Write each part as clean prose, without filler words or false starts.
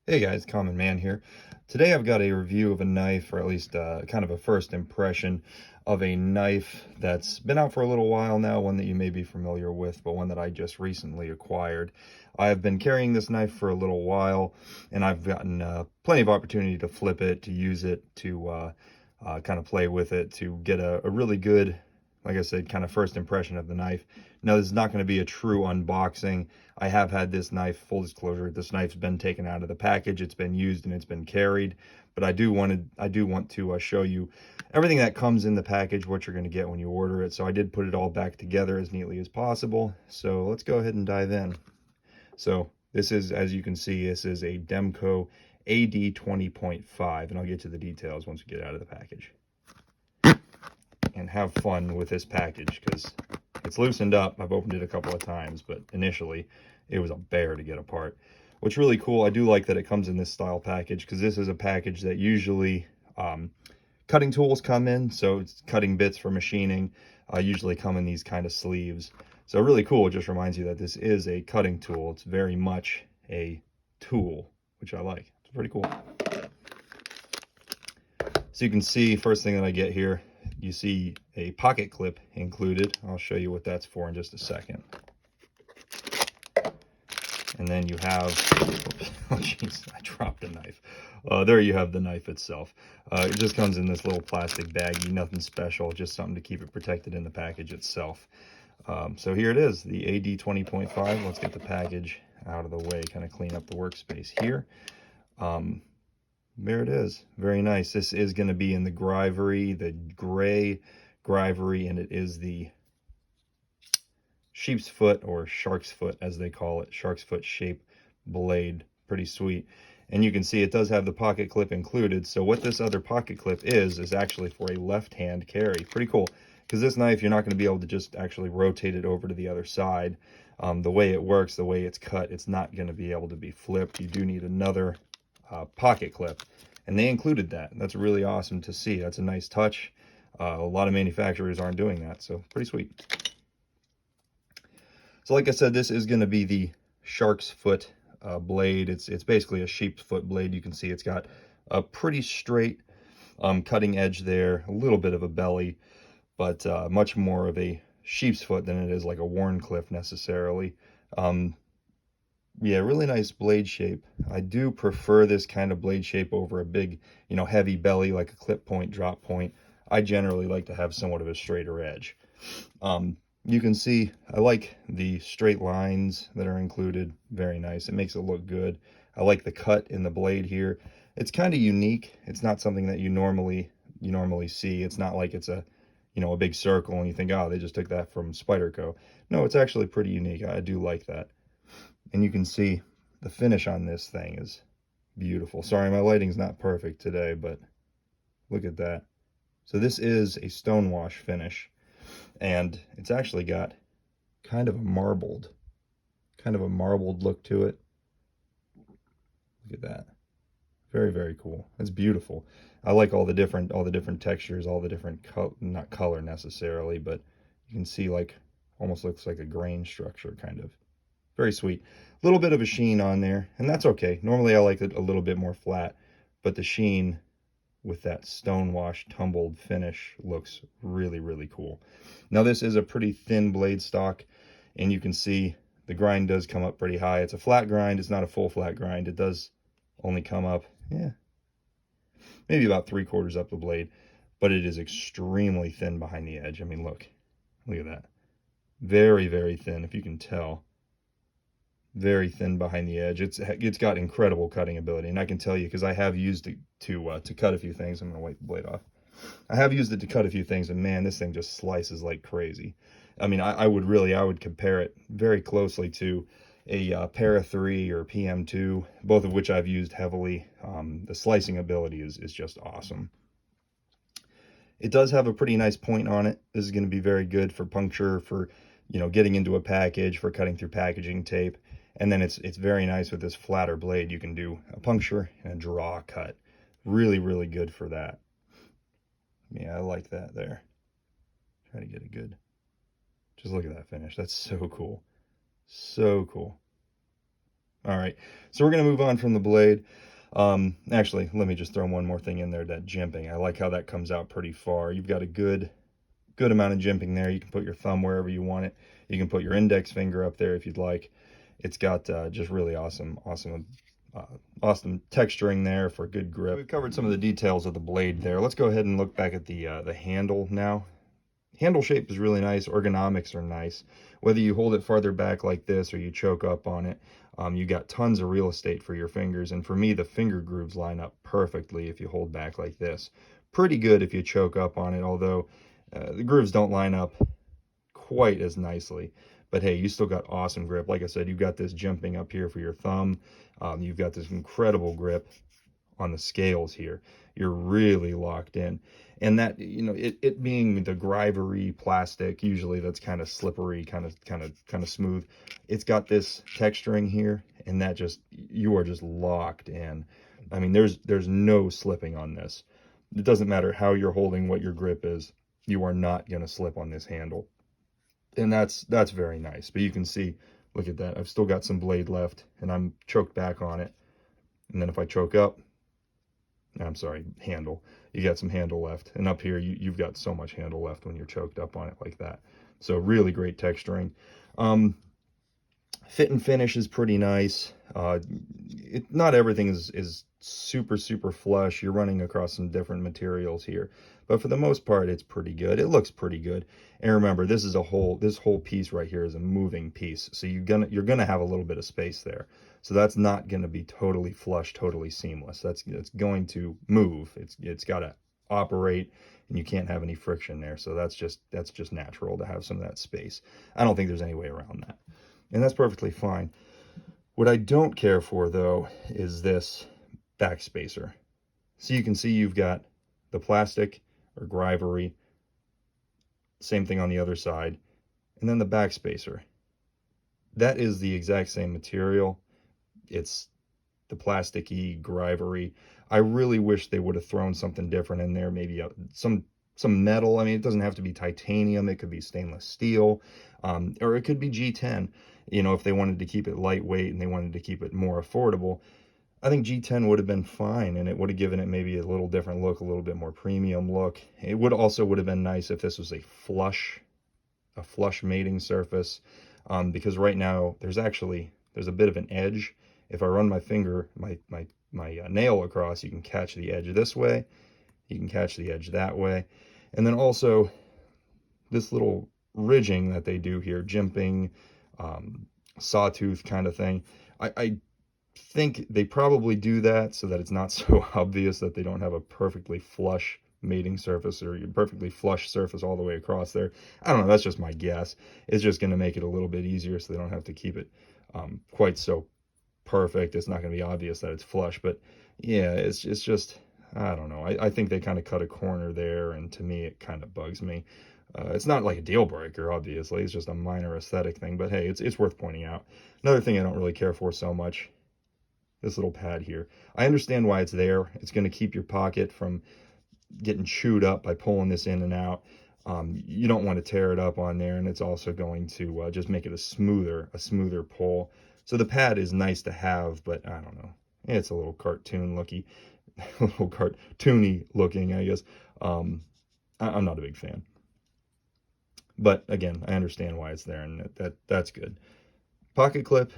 Hey guys, Common Man here. Today I've got a review of a knife, or at least kind of a first impression of a knife that's been out for a little while now, one that you may be familiar with, but one that I just recently acquired. I've been carrying this knife for a little while, and I've gotten plenty of opportunity to flip it, to use it, to kind of play with it, to get a really good, like I said, kind of first impression of the knife. Now, this is not going to be a true unboxing. I have had this knife, full disclosure, this knife's been taken out of the package, it's been used and it's been carried, but I do want to show you everything that comes in the package, what you're going to get when you order it. So I did put it all back together as neatly as possible. So let's go ahead and dive in. So this is, as you can see, this is a Demko AD20.5, and I'll get to the details once we get out of the package. And have fun with this package because it's loosened up. I've opened it a couple of times, but initially it was a bear to get apart. What's really cool, I do like that it comes in this style package, because this is a package that usually cutting tools come in. So it's cutting bits for machining usually come in these kind of sleeves. So really cool. It just reminds you that this is a cutting tool. It's very much a tool, which I like. It's pretty cool. So you can see, first thing that I get here, you see a pocket clip included. I'll show you what that's for in just a second. And then you have, oh jeez, I dropped a knife. There you have the knife itself. It just comes in this little plastic baggie, nothing special, just something to keep it protected in the package itself. So here it is, the AD20.5. Let's get the package out of the way, kind of clean up the workspace here. There it is. Very nice. This is going to be in the Grivory, the gray Grivory, and it is the sheep's foot, or shark's foot as they call it, shark's foot shape blade. Pretty sweet. And you can see it does have the pocket clip included. So what this other pocket clip is actually for a left-hand carry. Pretty cool, because this knife, you're not going to be able to just actually rotate it over to the other side. The way it works, the way it's cut, it's not going to be able to be flipped. You do need another pocket clip, and they included that. That's really awesome to see. That's a nice touch. A lot of manufacturers aren't doing that, so pretty sweet. So like I said, this is going to be the shark's foot blade. It's basically a sheep's foot blade. You can see it's got a pretty straight cutting edge there, a little bit of a belly, but much more of a sheep's foot than it is like a Warncliffe necessarily. Yeah, really nice blade shape. I do prefer this kind of blade shape over a big, heavy belly like a clip point, drop point. I generally like to have somewhat of a straighter edge. You can see I like the straight lines that are included. Very nice. It makes it look good. I like the cut in the blade here. It's kind of unique. It's not something that you normally see. It's not like it's a big circle and you think, oh, they just took that from Spyderco. No, it's actually pretty unique. I do like that. And you can see the finish on this thing is beautiful. Sorry, my lighting's not perfect today, but look at that. So this is a stonewash finish, and it's actually got kind of a marbled look to it. Look at that. Very, very cool. It's beautiful. I like all the different textures, all the different not color necessarily, but you can see like almost looks like a grain structure kind of. Very sweet. A little bit of a sheen on there, and that's okay. Normally I like it a little bit more flat, but the sheen with that stonewash tumbled finish looks really, really cool. Now this is a pretty thin blade stock, and you can see the grind does come up pretty high. It's a flat grind. It's not a full flat grind. It does only come up, maybe about 3/4 up the blade, but it is extremely thin behind the edge. I mean, look at that. Very, very thin, if you can tell. Very thin behind the edge. It's got incredible cutting ability, and I can tell you because I have used it to cut a few things. I'm gonna wipe the blade off. I have used it to cut a few things, and man, this thing just slices like crazy. I mean, I would compare it very closely to a Para 3 or PM2, both of which I've used heavily. The slicing ability is just awesome. It does have a pretty nice point on it. This is going to be very good for puncture, for getting into a package, for cutting through packaging tape. And then it's very nice with this flatter blade. You can do a puncture and a draw cut. Really, really good for that. Yeah, I like that there. Try to get it good. Just look at that finish. That's so cool. So cool. All right, so we're gonna move on from the blade. Actually, let me just throw one more thing in there, that jimping. I like how that comes out pretty far. You've got a good amount of jimping there. You can put your thumb wherever you want it. You can put your index finger up there if you'd like. It's got just really awesome texturing there for good grip. We've covered some of the details of the blade there. Let's go ahead and look back at the handle now. Handle shape is really nice. Ergonomics are nice. Whether you hold it farther back like this or you choke up on it, you got tons of real estate for your fingers. And for me, the finger grooves line up perfectly if you hold back like this. Pretty good if you choke up on it, although the grooves don't line up quite as nicely. But hey, you still got awesome grip. Like I said, you've got this jimping up here for your thumb. You've got this incredible grip on the scales here. You're really locked in. And that, you know, it being the Grivory plastic, usually that's kind of slippery, kind of smooth. It's got this texturing here, and that just, you are just locked in. I mean, there's no slipping on this. It doesn't matter how you're holding, what your grip is, you are not going to slip on this handle. And that's very nice. But you can see, look at that. I've still got some blade left, and I'm choked back on it. And then if I choke up, I'm sorry, handle, you got some handle left. And up here, you've got so much handle left when you're choked up on it like that. So really great texturing. Fit and finish is pretty nice. Not everything is super flush. You're running across some different materials here, but for the most part, it's pretty good. It looks pretty good. And remember, this whole piece right here is a moving piece, so you're gonna have a little bit of space there. So that's not gonna be totally flush, totally seamless. It's going to move. It's got to operate, and you can't have any friction there. So that's just natural to have some of that space. I don't think there's any way around that. And that's perfectly fine. What I don't care for, though, is this back spacer. So you can see you've got the plastic or Grivory, same thing on the other side, and then the back spacer. That is the exact same material. It's the plasticky Grivory. I really wish they would have thrown something different in there, maybe some metal. I mean, it doesn't have to be titanium. It could be stainless steel, or it could be G10. You know, if they wanted to keep it lightweight and they wanted to keep it more affordable, I think G10 would have been fine, and it would have given it maybe a little different look, a little bit more premium look. It would have been nice if this was a flush mating surface, because right now there's a bit of an edge. If I run my finger, my nail across, you can catch the edge this way, you can catch the edge that way, and then also this little ridging that they do here, jimping, sawtooth kind of thing. I think they probably do that so that it's not so obvious that they don't have a perfectly flush mating surface or a perfectly flush surface all the way across there. I don't know, that's just my guess. It's just going to make it a little bit easier so they don't have to keep it quite so perfect. It's not going to be obvious that it's flush, but yeah, it's just, I don't know. I think they kind of cut a corner there, and to me, it kind of bugs me. It's not like a deal breaker, obviously. It's just a minor aesthetic thing, but hey, it's worth pointing out. Another thing I don't really care for so much, this little pad here. I understand why it's there. It's going to keep your pocket from getting chewed up by pulling this in and out. You don't want to tear it up on there, and it's also going to just make it a smoother pull. So the pad is nice to have, but I don't know. It's a little cartoony looking, I guess. I'm not a big fan. But again, I understand why it's there, and that's good. Pocket clip's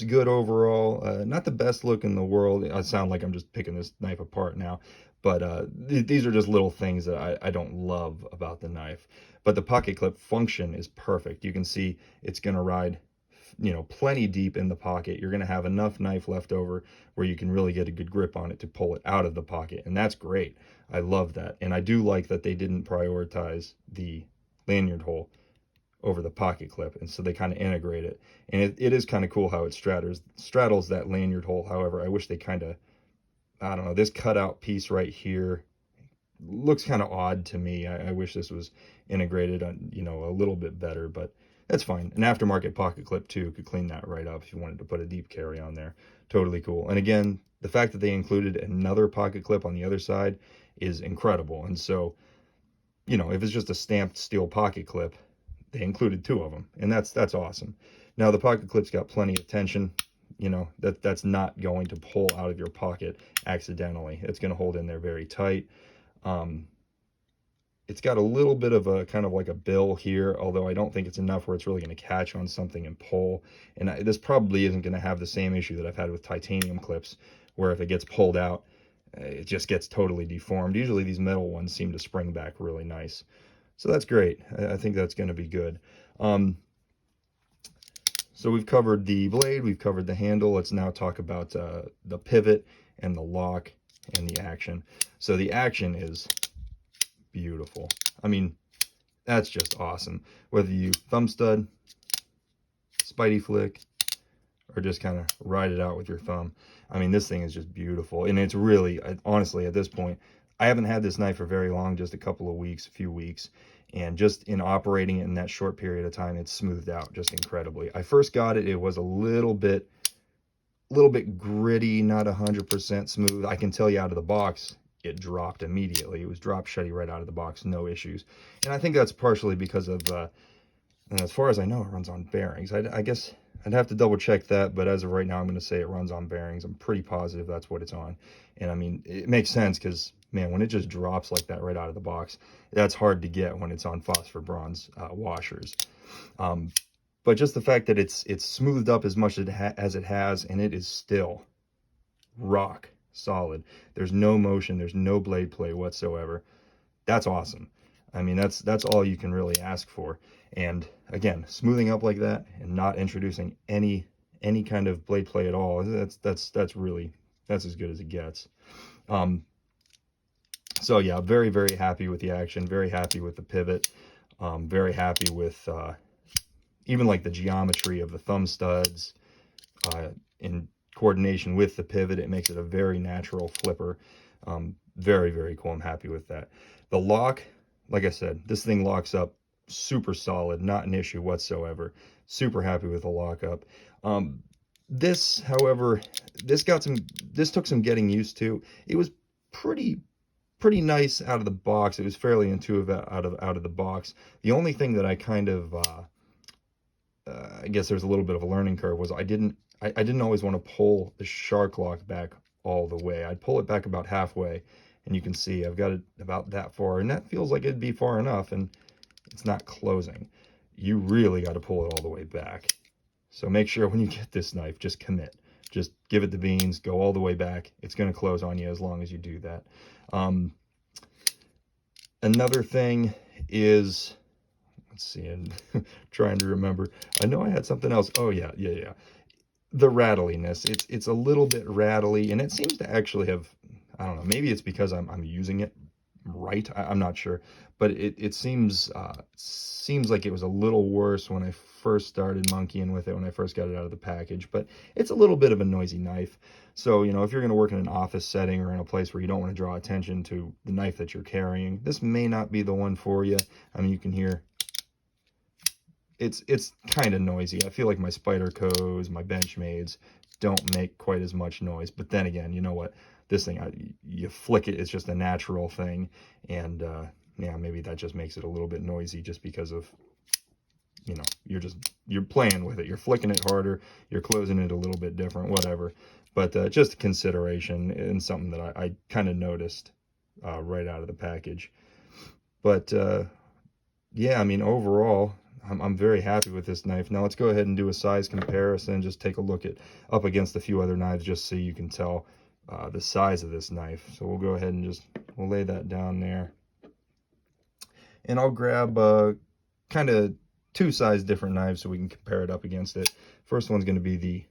good overall. Not the best look in the world. I sound like I'm just picking this knife apart now, but these are just little things that I don't love about the knife. But the pocket clip function is perfect. You can see it's going to ride, you know, plenty deep in the pocket. You're going to have enough knife left over where you can really get a good grip on it to pull it out of the pocket, and that's great. I love that, and I do like that they didn't prioritize the lanyard hole over the pocket clip, and so they kind of integrate it, and it is kind of cool how it straddles that lanyard hole. However, I wish they kind of, I don't know, this cutout piece right here looks kind of odd to me. I wish this was integrated on, you know, a little bit better, but that's fine. An aftermarket pocket clip too could clean that right up if you wanted to put a deep carry on there. Totally cool. And again, the fact that they included another pocket clip on the other side is incredible. And so, you know, if it's just a stamped steel pocket clip, they included two of them, and that's awesome. Now the pocket clip's got plenty of tension. you know, that's not going to pull out of your pocket accidentally. It's going to hold in there very tight. It's got a little bit of a kind of like a bill here, although I don't think it's enough where it's really going to catch on something and pull. And this probably isn't going to have the same issue that I've had with titanium clips, where if it gets pulled out, it just gets totally deformed. Usually these metal ones seem to spring back really nice. So that's great. I think that's going to be good. So we've covered the blade, we've covered the handle. Let's now talk about the pivot and the lock and the action. So the action is beautiful. I mean, that's just awesome. Whether you thumb stud, spidey flick, or just kind of ride it out with your thumb. I mean, this thing is just beautiful. And it's really, honestly, at this point, I haven't had this knife for very long, just a couple of weeks, a few weeks. And just in operating it in that short period of time, it's smoothed out just incredibly. I first got it, it was a little bit gritty, not 100% smooth. I can tell you out of the box, it dropped immediately. It was drop shutty right out of the box, no issues. And I think that's partially because of, and as far as I know, it runs on bearings. I guess I'd have to double check that, but as of right now, I'm going to say it runs on bearings. I'm pretty positive that's what it's on. And I mean, it makes sense because, man, when it just drops like that right out of the box, that's hard to get when it's on phosphor bronze washers. But just the fact that it's smoothed up as much as it has, and it is still rock solid. There's no motion, there's no blade play whatsoever. That's awesome. I mean, that's all you can really ask for. And again, smoothing up like that and not introducing any kind of blade play at all, that's really, that's as good as it gets. So yeah, very, very happy with the action, very happy with the pivot, very happy with even like the geometry of the thumb studs in coordination with the pivot. It makes it a very natural flipper. Very, very cool. I'm happy with that. The lock, like I said, this thing locks up super solid, not an issue whatsoever. Super happy with the lockup. This, however, this took some getting used to. It was pretty nice out of the box. It was fairly intuitive out of the box. The only thing that I kind of I guess there's a little bit of a learning curve was I didn't always want to pull the shark lock back all the way. I'd pull it back about halfway, and you can see I've got it about that far, and that feels like it'd be far enough, and it's not closing. You really got to pull it all the way back. So make sure when you get this knife, just commit. Just give it the beans, go all the way back. It's going to close on you as long as you do that. Another thing is, let's see, I'm trying to remember. I know I had something else. Oh yeah. The rattliness. It's a little bit rattly, and it seems to actually have, I don't know, maybe it's because I'm using it right. I'm not sure, but it seems like it was a little worse when I first started monkeying with it, when I first got it out of the package. But it's a little bit of a noisy knife. So, you know, if you're going to work in an office setting or in a place where you don't want to draw attention to the knife that you're carrying, this may not be the one for you. I mean, you can hear it's kind of noisy. I feel like my Spydercos, my Benchmades don't make quite as much noise. But then again, you know what? This thing, you flick it, it's just a natural thing. And yeah, maybe that just makes it a little bit noisy just because of, you know, you're playing with it. You're flicking it harder. You're closing it a little bit different, whatever. But just a consideration and something that I kind of noticed right out of the package. But yeah, I mean, overall, I'm very happy with this knife. Now let's go ahead and do a size comparison. Just take a look at up against a few other knives just so you can tell the size of this knife. So we'll go ahead and we'll lay that down there. And I'll grab kind of two size different knives so we can compare it up against it. First one's going to be the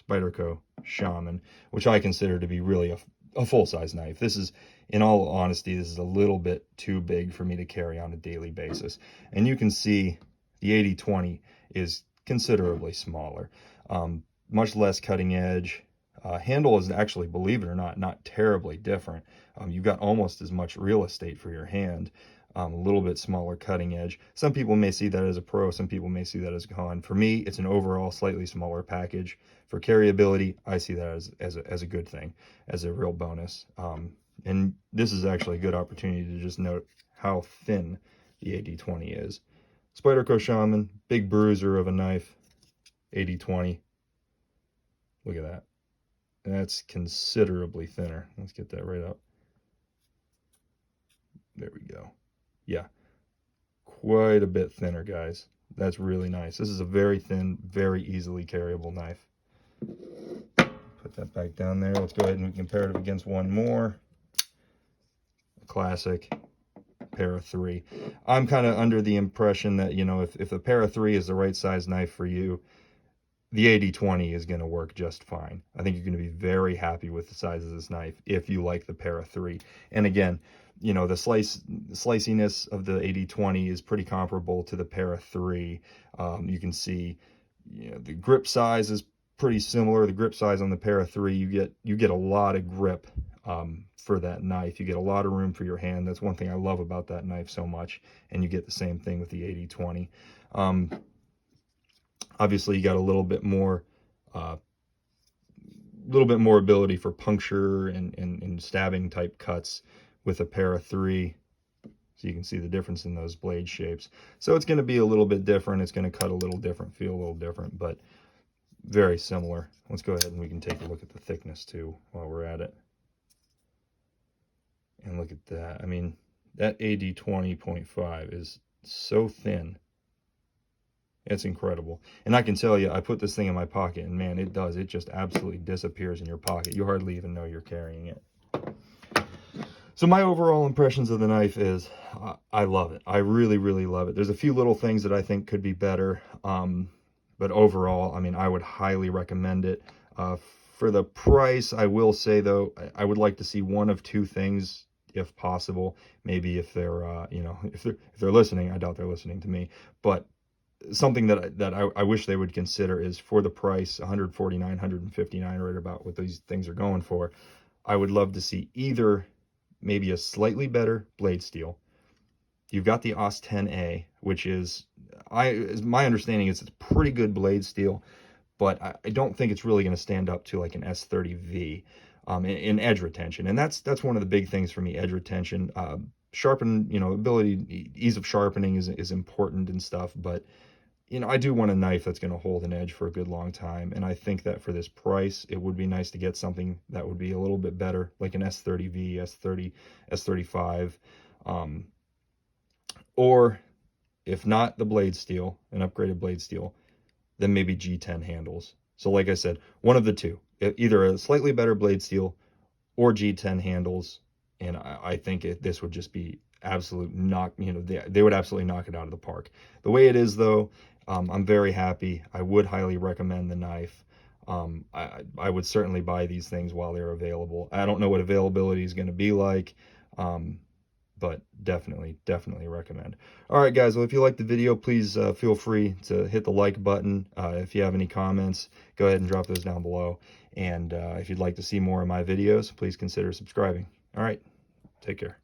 Spyderco Shaman, which I consider to be really a full-size knife. This is, in all honesty, this is a little bit too big for me to carry on a daily basis. And you can see the AD20 is considerably smaller, much less cutting edge. Handle is actually, believe it or not terribly different. You've got almost as much real estate for your hand. A little bit smaller cutting edge. Some people may see that as a pro, some people may see that as a con. For me, it's an overall slightly smaller package. For carryability, I see that as a good thing, as a real bonus. And this is actually a good opportunity to just note how thin the AD20 is. Spyderco Shaman, big bruiser of a knife, AD20. Look at that. That's considerably thinner. Let's get that right up. There we go. Yeah, quite a bit thinner, guys. That's really nice. This is a very thin, very easily carryable knife. Put that back down there. Let's go ahead and compare it against one more. Classic pair of 3. I'm kind of under the impression that, you know, if a pair of 3 is the right size knife for you, the AD20 is going to work just fine. I think you're going to be very happy with the size of this knife if you like the pair of 3. And again, you know, the sliciness of the AD20 is pretty comparable to the pair of 3. You can see, you know, the grip size is pretty similar. The grip size on the pair of 3, you get a lot of grip for that knife. You get a lot of room for your hand. That's one thing I love about that knife so much. And you get the same thing with the AD20. Obviously, you got a little bit more ability for puncture and stabbing type cuts with a pair of 3. So you can see the difference in those blade shapes. So it's going to be a little bit different. It's going to cut a little different, feel a little different, but very similar. Let's go ahead and we can take a look at the thickness too while we're at it. And look at that. I mean, that AD20.5 is so thin. It's incredible. And I can tell you, I put this thing in my pocket and man, it does. It just absolutely disappears in your pocket. You hardly even know you're carrying it. So my overall impressions of the knife is I love it. I really, really love it. There's a few little things that I think could be better. But overall, I mean, I would highly recommend it. For the price, I will say though, I would like to see one of 2 things if possible. Maybe if they're, you know, if they're listening. I doubt they're listening to me, but something that I wish they would consider is for the price, $149, $159, right about what these things are going for. I would love to see either maybe a slightly better blade steel. You've got the AUS 10A, which is, my understanding is it's a pretty good blade steel, but I don't think it's really going to stand up to like an S30V in edge retention. And that's one of the big things for me, edge retention. Sharpen, you know, ease of sharpening is important and stuff, but you know, I do want a knife that's going to hold an edge for a good long time. And I think that for this price, it would be nice to get something that would be a little bit better, like an S30V, S30, S35. Or if not the blade steel, an upgraded blade steel, then maybe G10 handles. So like I said, one of the 2, either a slightly better blade steel or G10 handles. And I think this would just be absolute you know, they would absolutely knock it out of the park. The way it is though, I'm very happy. I would highly recommend the knife. I would certainly buy these things while they're available. I don't know what availability is going to be like, but definitely recommend. All right, guys. Well, if you liked the video, please feel free to hit the like button. If you have any comments, go ahead and drop those down below. And if you'd like to see more of my videos, please consider subscribing. All right. Take care.